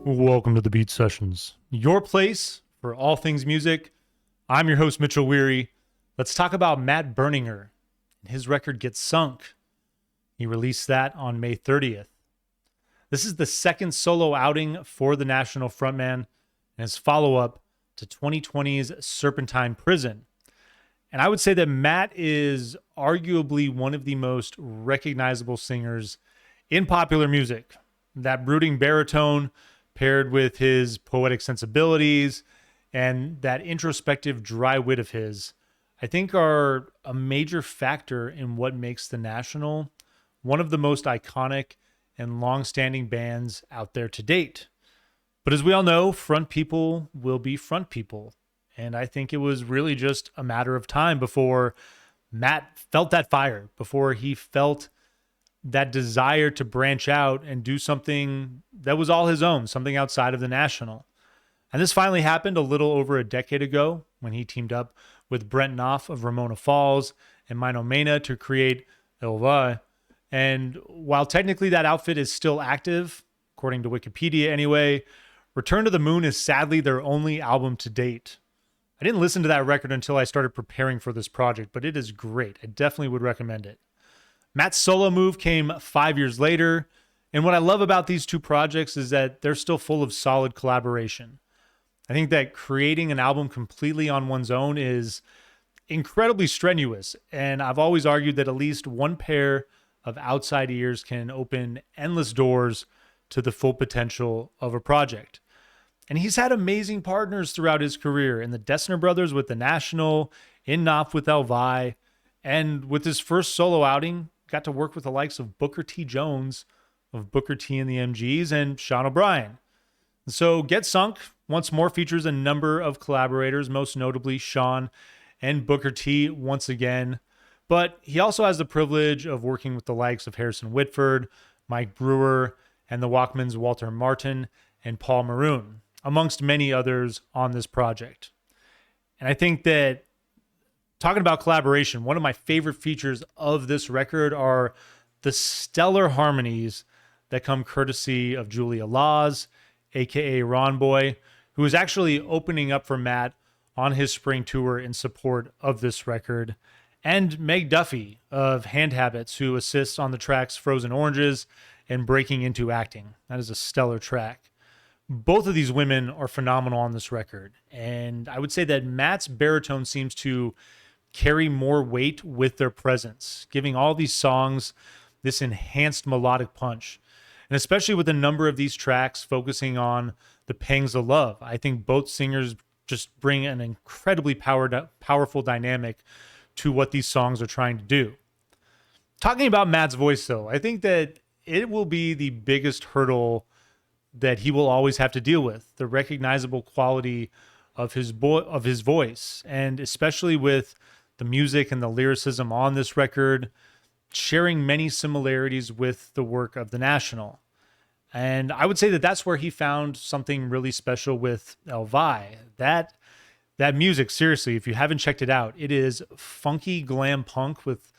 Welcome to the Beat Sessions, your place for all things music. I'm your host, Mitchell Weary. Let's talk about Matt Berninger and his record Get Sunk. He released that on May 30th. This is the second solo outing for the National frontman and his follow-up to 2020's Serpentine Prison. And I would say that Matt is arguably one of the most recognizable singers in popular music. That brooding baritone paired with his poetic sensibilities and that introspective dry wit of his, I think are a major factor in what makes the National one of the most iconic and long-standing bands out there to date. But as we all know, front people will be front people. And I think it was really just a matter of time before Matt felt that fire, before he felt that desire to branch out and do something that was all his own, something outside of the National. And this finally happened a little over a decade ago when he teamed up with Brent Knopf of Ramona Falls and Mino Mena to create Elva. And while technically that outfit is still active, according to Wikipedia anyway, Return to the Moon is sadly their only album to date. I didn't listen to that record until I started preparing for this project, but it is great. I definitely would recommend it. Matt's solo move came 5 years later, and what I love about these two projects is that they're still full of solid collaboration. I think that creating an album completely on one's own is incredibly strenuous, and I've always argued that at least one pair of outside ears can open endless doors to the full potential of a project. And he's had amazing partners throughout his career, in the Dessner Brothers with the National, in Knopf with Elvi, and with his first solo outing, got to work with the likes of Booker T. Jones of Booker T and the MGs and Sean O'Brien. So Get Sunk once more features a number of collaborators, most notably Sean and Booker T once again. But he also has the privilege of working with the likes of Harrison Whitford, Mike Brewer, and the Walkmans Walter Martin and Paul Maroon, amongst many others on this project. And I think that talking about collaboration, one of my favorite features of this record are the stellar harmonies that come courtesy of Julia Laws, aka Ron Boy, who is actually opening up for Matt on his spring tour in support of this record, and Meg Duffy of Hand Habits, who assists on the tracks Frozen Oranges and Breaking Into Acting. That is a stellar track. Both of these women are phenomenal on this record, and I would say that Matt's baritone seems to carry more weight with their presence, giving all these songs this enhanced melodic punch. And especially with a number of these tracks focusing on the pangs of love, I think both singers just bring an incredibly powerful dynamic to what these songs are trying to do. Talking about Matt's voice, though, I think that it will be the biggest hurdle that he will always have to deal with, the recognizable quality of his voice, and especially with the music and the lyricism on this record, sharing many similarities with the work of the National. And I would say that that's where he found something really special with Elvi. That music, seriously, if you haven't checked it out, it is funky glam punk with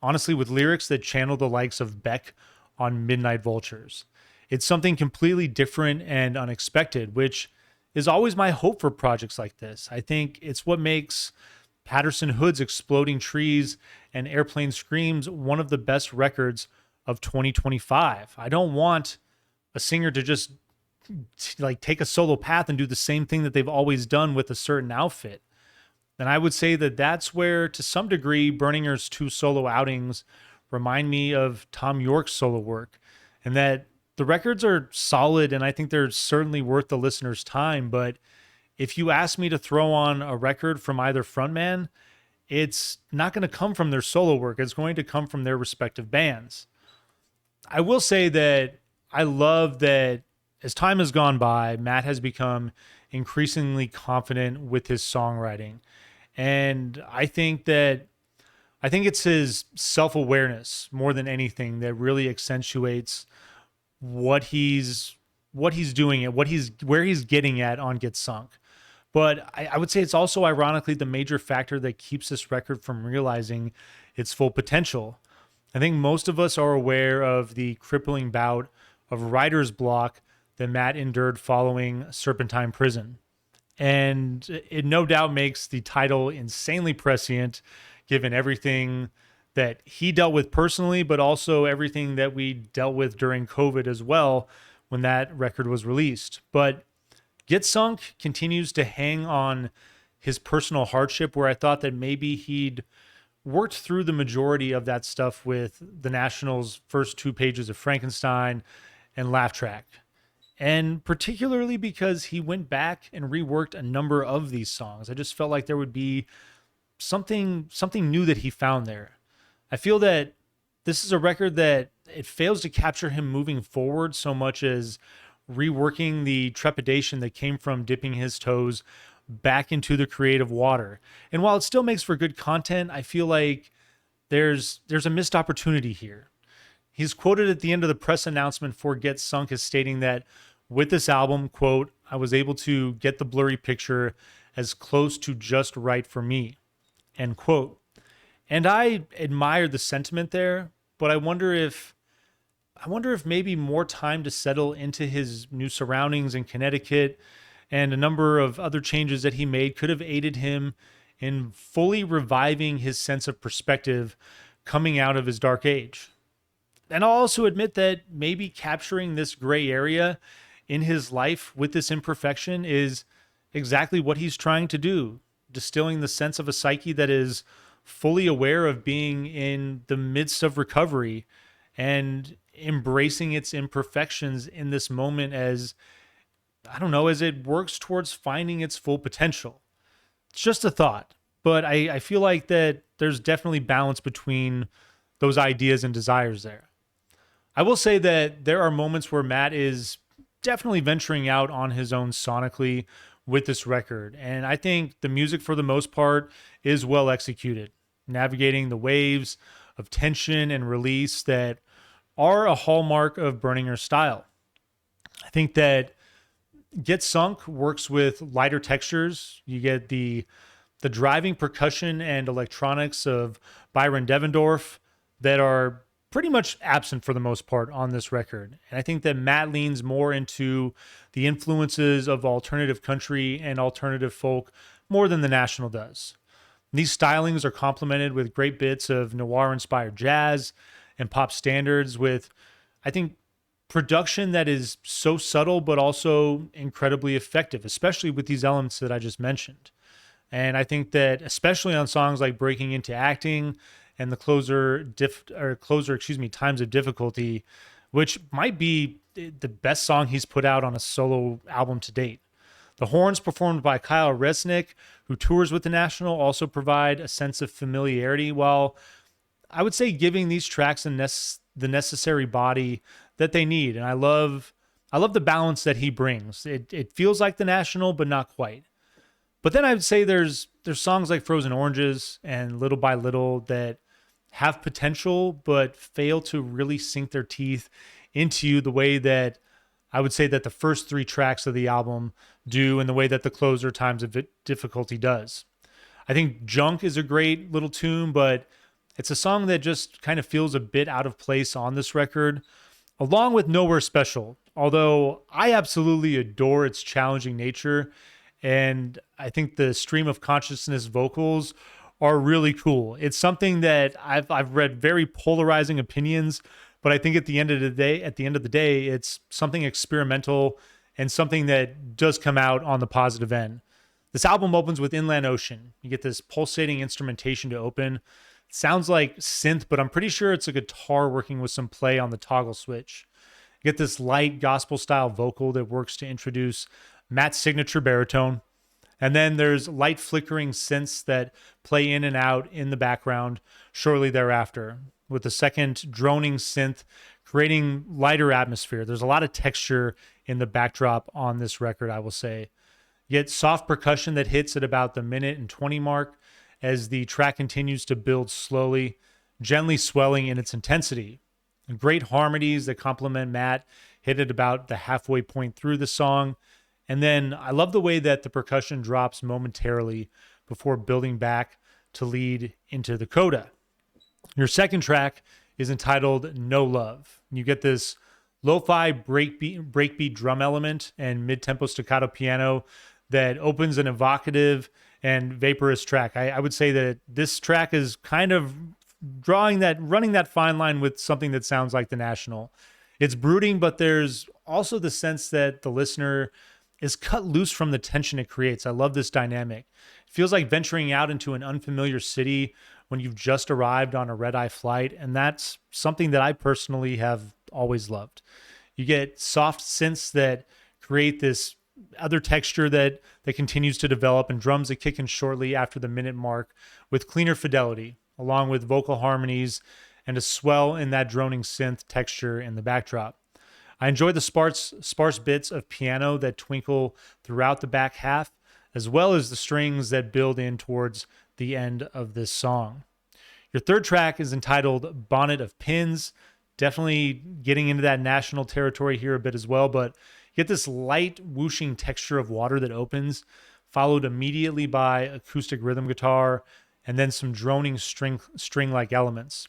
lyrics that channel the likes of Beck on Midnight Vultures. It's something completely different and unexpected, which is always my hope for projects like this. I think it's what makes Patterson Hood's Exploding Trees and Airplane Screams one of the best records of 2025. I don't want a singer to just take a solo path and do the same thing that they've always done with a certain outfit. And I would say that that's where, to some degree, Berninger's two solo outings remind me of Tom York's solo work, and that the records are solid, and I think they're certainly worth the listener's time. But if you ask me to throw on a record from either frontman, it's not going to come from their solo work. It's going to come from their respective bands. I will say that I love that as time has gone by, Matt has become increasingly confident with his songwriting. And I think it's his self-awareness more than anything that really accentuates what he's doing and where he's getting at on Get Sunk. But I would say it's also ironically the major factor that keeps this record from realizing its full potential. I think most of us are aware of the crippling bout of writer's block that Matt endured following Serpentine Prison. And it no doubt makes the title insanely prescient given everything that he dealt with personally, but also everything that we dealt with during COVID as well when that record was released. But Get Sunk continues to hang on his personal hardship, where I thought that maybe he'd worked through the majority of that stuff with the National's first 2 pages of Frankenstein and Laugh Track. And particularly because he went back and reworked a number of these songs. I just felt like there would be something new that he found there. I feel that this is a record that it fails to capture him moving forward so much as reworking the trepidation that came from dipping his toes back into the creative water. And while it still makes for good content, I feel like there's a missed opportunity here. He's quoted at the end of the press announcement for Get Sunk as stating that with this album, quote, I was able to get the blurry picture as close to just right for me, end quote. And I admire the sentiment there, but I wonder if maybe more time to settle into his new surroundings in Connecticut and a number of other changes that he made could have aided him in fully reviving his sense of perspective coming out of his dark age. And I'll also admit that maybe capturing this gray area in his life with this imperfection is exactly what he's trying to do, distilling the sense of a psyche that is fully aware of being in the midst of recovery and embracing its imperfections in this moment as, I don't know, as it works towards finding its full potential. It's just a thought, but I feel like that there's definitely balance between those ideas and desires there. I will say that there are moments where Matt is definitely venturing out on his own sonically with this record. And I think the music, for the most part, is well executed, navigating the waves of tension and release that are a hallmark of Berninger's style. I think that Get Sunk works with lighter textures. You get the driving percussion and electronics of Byron Devendorf that are pretty much absent for the most part on this record. And I think that Matt leans more into the influences of alternative country and alternative folk more than the National does. These stylings are complemented with great bits of noir-inspired jazz and pop standards with, I think, production that is so subtle but also incredibly effective, especially with these elements that I just mentioned. And I think that especially on songs like Breaking Into Acting and the closer, Times of Difficulty, which might be the best song he's put out on a solo album to date. The horns performed by Kyle Resnick, who tours with the National, also provide a sense of familiarity, while I would say giving these tracks the necessary body that they need. And I love the balance that he brings. It feels like the National, but not quite. But then I would say there's songs like Frozen Oranges and Little by Little that have potential, but fail to really sink their teeth into you the way that I would say that the first 3 tracks of the album do, and the way that the closer, Times of Difficulty, does. I think Junk is a great little tune, but it's a song that just kind of feels a bit out of place on this record, along with Nowhere Special, although I absolutely adore its challenging nature. And I think the stream of consciousness vocals are really cool. It's something that I've read very polarizing opinions, but I think at the end of the day, it's something experimental and something that does come out on the positive end. This album opens with Inland Ocean. You get this pulsating instrumentation to open. It sounds like synth, but I'm pretty sure it's a guitar working with some play on the toggle switch. You get this light gospel style vocal that works to introduce Matt's signature baritone. And then there's light flickering synths that play in and out in the background shortly thereafter, with the second droning synth creating lighter atmosphere. There's a lot of texture in the backdrop on this record, I will say. Yet soft percussion that hits at about the 1:20 mark as the track continues to build slowly, gently swelling in its intensity. And great harmonies that complement Matt hit at about the halfway point through the song. And then I love the way that the percussion drops momentarily before building back to lead into the coda. Your second track is entitled No Love. You get this lo-fi breakbeat drum element and mid-tempo staccato piano that opens an evocative and vaporous track. I would say that this track is kind of running that fine line with something that sounds like The National. It's brooding, but there's also the sense that the listener is cut loose from the tension it creates. I love this dynamic. It feels like venturing out into an unfamiliar city when you've just arrived on a red-eye flight, and that's something that I personally have always loved. You get soft synths that create this other texture that continues to develop, and drums that kick in shortly after the minute mark with cleaner fidelity, along with vocal harmonies and a swell in that droning synth texture in the backdrop. I enjoy the sparse bits of piano that twinkle throughout the back half, as well as the strings that build in towards the end of this song. Your third track is entitled Bonnet of Pins. Definitely getting into that national territory here a bit as well, but you get this light whooshing texture of water that opens, followed immediately by acoustic rhythm guitar and then some droning string-like elements.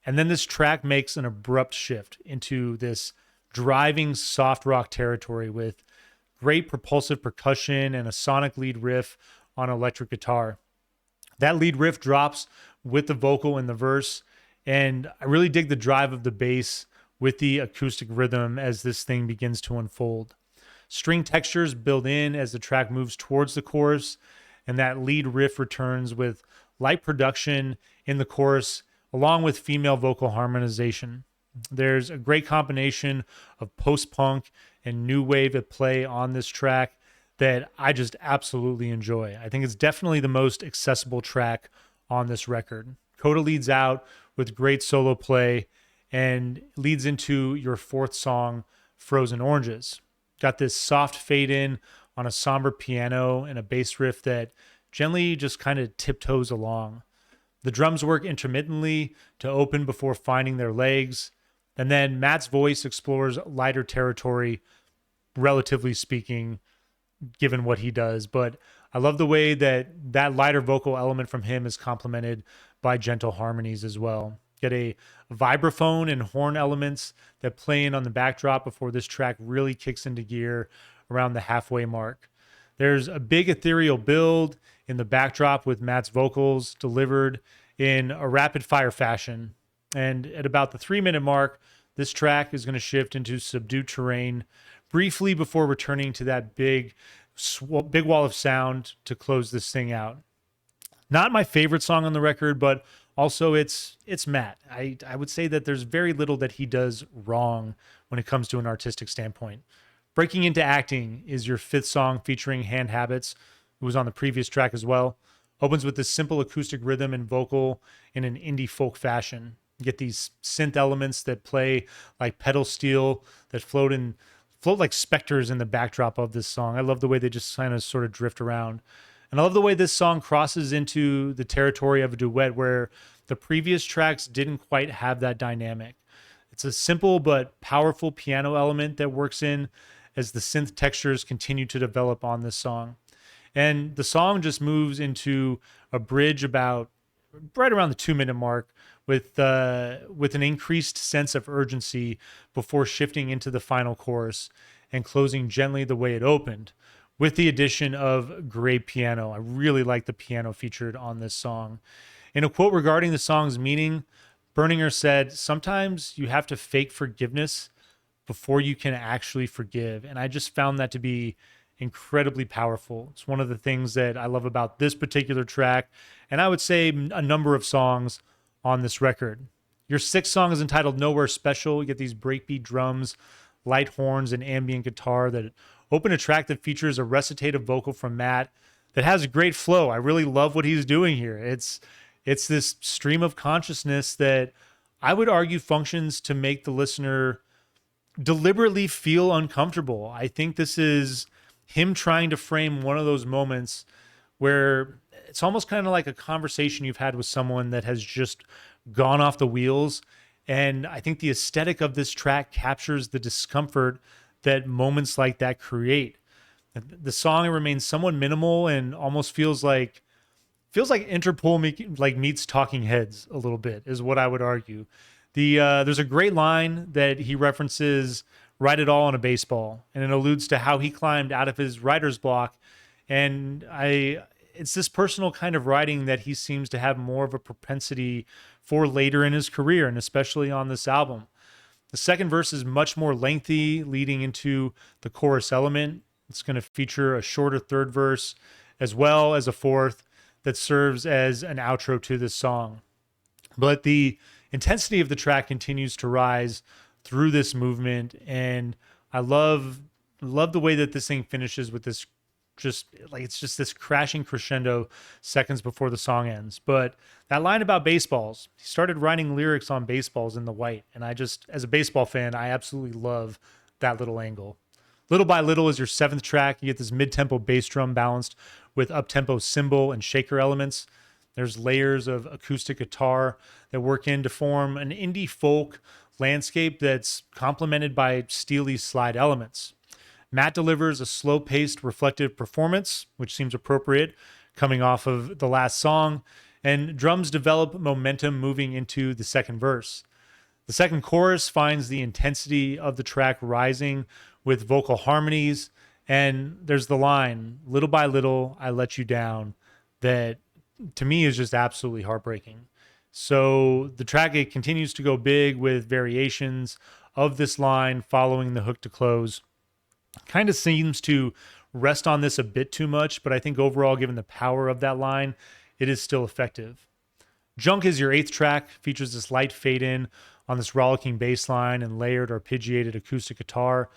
And then this track makes an abrupt shift into this driving soft rock territory with great propulsive percussion and a sonic lead riff on electric guitar. That lead riff drops with the vocal in the verse, and I really dig the drive of the bass with the acoustic rhythm as this thing begins to unfold. String textures build in as the track moves towards the chorus, and that lead riff returns with light production in the chorus, along with female vocal harmonization. There's a great combination of post-punk and new wave at play on this track that I just absolutely enjoy. I think it's definitely the most accessible track on this record. Coda leads out with great solo play and leads into your fourth song, Frozen Oranges. Got this soft fade in on a somber piano and a bass riff that gently just kind of tiptoes along. The drums work intermittently to open before finding their legs. And then Matt's voice explores lighter territory, relatively speaking, given what he does. But I love the way that lighter vocal element from him is complemented by gentle harmonies as well. Get a vibraphone and horn elements that play in on the backdrop before this track really kicks into gear around the halfway mark. There's a big ethereal build in the backdrop with Matt's vocals delivered in a rapid fire fashion. And at about the 3-minute mark, this track is going to shift into subdued terrain briefly before returning to that big wall of sound to close this thing out. Not my favorite song on the record, but also it's Matt. I would say that there's very little that he does wrong when it comes to an artistic standpoint. Breaking Into Acting is your fifth song featuring Hand Habits, who was on the previous track as well. Opens with this simple acoustic rhythm and vocal in an indie folk fashion. You get these synth elements that play like pedal steel that float like specters in the backdrop of this song. I love the way they just kind of sort of drift around. And I love the way this song crosses into the territory of a duet where the previous tracks didn't quite have that dynamic. It's a simple but powerful piano element that works in as the synth textures continue to develop on this song. And the song just moves into a bridge about right around the 2-minute mark with an increased sense of urgency before shifting into the final chorus and closing gently the way it opened, with the addition of great piano. I really like the piano featured on this song. In a quote regarding the song's meaning, Berninger said, "Sometimes you have to fake forgiveness before you can actually forgive." And I just found that to be incredibly powerful. It's one of the things that I love about this particular track, and I would say a number of songs on this record. Your sixth song is entitled Nowhere Special. You get these breakbeat drums, light horns, and ambient guitar that open a track that features a recitative vocal from Matt that has a great flow. I really love what he's doing here. It's this stream of consciousness that I would argue functions to make the listener deliberately feel uncomfortable. I think this is him trying to frame one of those moments where it's almost kind of like a conversation you've had with someone that has just gone off the wheels. And I think the aesthetic of this track captures the discomfort that moments like that create. The song remains somewhat minimal and almost feels like Interpol meets Talking Heads a little bit, is what I would argue. There's a great line that he references, "Write it all on a baseball," and it alludes to how he climbed out of his writer's block. And it's this personal kind of writing that he seems to have more of a propensity for later in his career, and especially on this album. The second verse is much more lengthy, leading into the chorus element. It's going to feature a shorter third verse as well as a fourth that serves as an outro to this song. But the intensity of the track continues to rise through this movement, and I love the way that this thing finishes with this, just like, it's just this crashing crescendo seconds before the song ends. But that line about baseballs, he started writing lyrics on baseballs in the white, and I just, as a baseball fan, I absolutely love that little angle. Little by Little is your seventh track. You get this mid-tempo bass drum balanced with up-tempo cymbal and shaker elements. There's layers of acoustic guitar that work in to form an indie folk landscape that's complemented by steely slide elements. Matt delivers a slow-paced, reflective performance, which seems appropriate coming off of the last song, and drums develop momentum moving into the second verse. The second chorus finds the intensity of the track rising with vocal harmonies, and there's the line, "Little by little, I let you down," that to me is just absolutely heartbreaking. So the track, it continues to go big with variations of this line following the hook to close. Kind of seems to rest on this a bit too much, but I think overall, given the power of that line, it is still effective. Junk is your eighth track, features this light fade in on this rollicking bass line and layered arpeggiated acoustic guitar.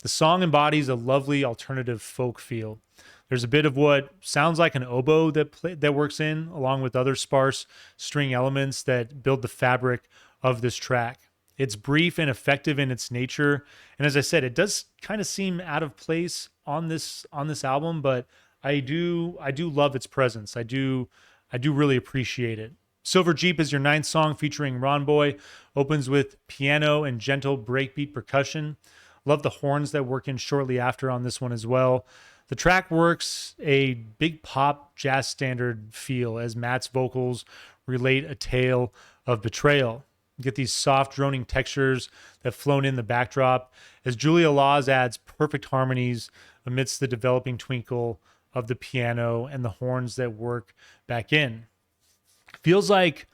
The song embodies a lovely alternative folk feel. There's a bit of what sounds like an oboe that works in, along with other sparse string elements that build the fabric of this track. It's brief and effective in its nature, and as I said, it does kind of seem out of place on this album, but I do love its presence. I do really appreciate it. Silver Jeep is your ninth song, featuring Ron Boy. Opens with piano and gentle breakbeat percussion. Love the horns that work in shortly after on this one as well. The track works a big pop jazz standard feel as Matt's vocals relate a tale of betrayal. You get these soft droning textures that flown in the backdrop as Julia Laws adds perfect harmonies amidst the developing twinkle of the piano and the horns that work back in. Feels like,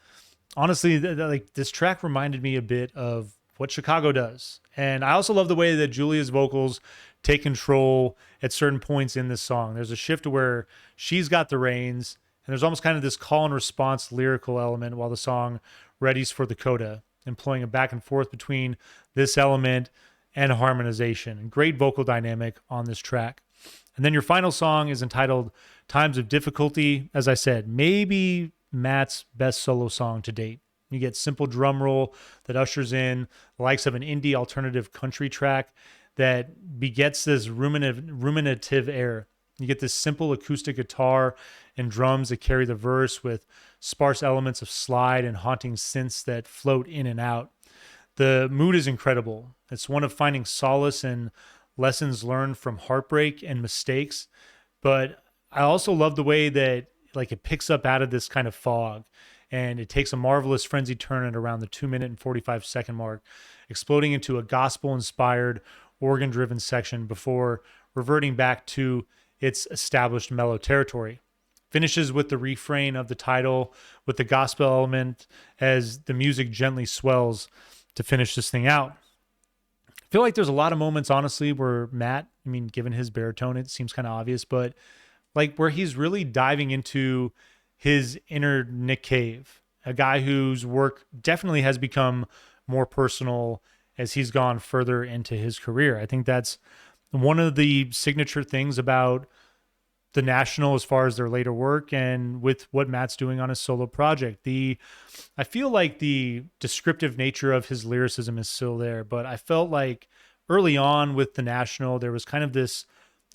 honestly, like this track reminded me a bit of what Chicago does. And I also love the way that Julia's vocals take control at certain points in this song. There's a shift where she's got the reins, and there's almost kind of this call and response lyrical element while the song readies for the coda, employing a back and forth between this element and harmonization. Great vocal dynamic on this track. And then your final song is entitled Times of Difficulty. As I said, maybe Matt's best solo song to date. You get simple drum roll that ushers in the likes of an indie alternative country track that begets this ruminative air. You get this simple acoustic guitar and drums that carry the verse with sparse elements of slide and haunting synths that float in and out. The mood is incredible. It's one of finding solace in lessons learned from heartbreak and mistakes, but I also love the way that like it picks up out of this kind of fog, and it takes a marvelous frenzied turn at around the 2-minute and 45-second mark, exploding into a gospel-inspired, organ-driven section before reverting back to its established mellow territory. Finishes with the refrain of the title with the gospel element as the music gently swells to finish this thing out. I feel like there's a lot of moments, honestly, where Matt, I mean, given his baritone, it seems kind of obvious, but like where he's really diving into his inner Nick Cave, a guy whose work definitely has become more personal as he's gone further into his career. I think that's one of the signature things about the National as far as their later work and with what Matt's doing on his solo project. I feel like the descriptive nature of his lyricism is still there, but I felt like early on with the National, there was kind of this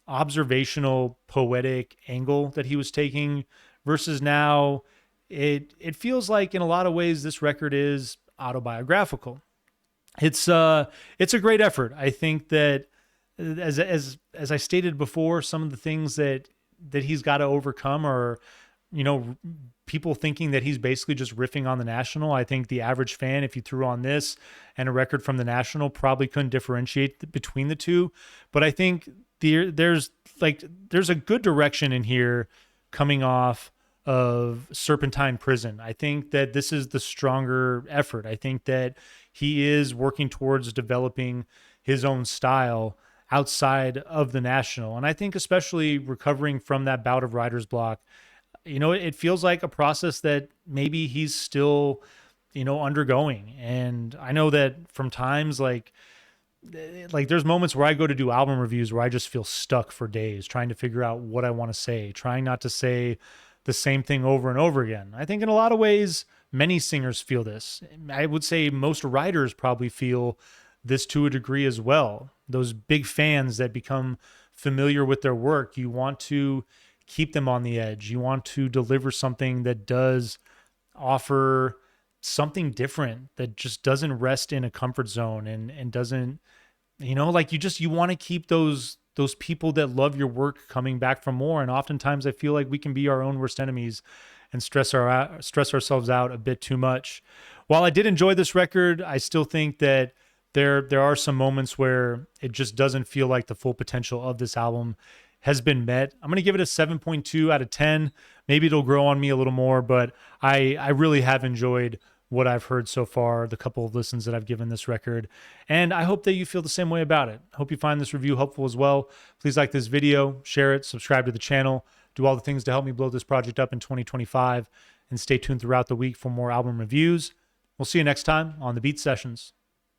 observational poetic angle that he was taking versus now it feels like in a lot of ways this record is autobiographical. It's a great effort. I think that as I stated before, some of the things that he's got to overcome are people thinking that he's basically just riffing on the National. I think the average fan, if you threw on this and a record from the National, probably couldn't differentiate between the two. But I think there's a good direction in here coming off of Serpentine Prison. I think that this is the stronger effort. I think that he is working towards developing his own style outside of the National. And I think especially recovering from that bout of writer's block, it feels like a process that maybe he's still, undergoing. And I know that from times like there's moments where I go to do album reviews where I just feel stuck for days trying to figure out what I want to say, trying not to say the same thing over and over again. I think in a lot of ways, many singers feel this. I would say most writers probably feel this to a degree as well. Those big fans that become familiar with their work, you want to keep them on the edge. You want to deliver something that does offer something different, that just doesn't rest in a comfort zone and doesn't, you want to keep those people that love your work coming back for more. And oftentimes I feel like we can be our own worst enemies and stress ourselves out a bit too much. While I did enjoy this record, I still think that there are some moments where it just doesn't feel like the full potential of this album has been met. I'm going to give it a 7.2 out of 10. Maybe it'll grow on me a little more, but I really have enjoyed what I've heard so far, the couple of listens that I've given this record. And I hope that you feel the same way about it. I hope you find this review helpful as well. Please like this video, share it, subscribe to the channel, do all the things to help me blow this project up in 2025, and stay tuned throughout the week for more album reviews. We'll see you next time on the Beat Sessions.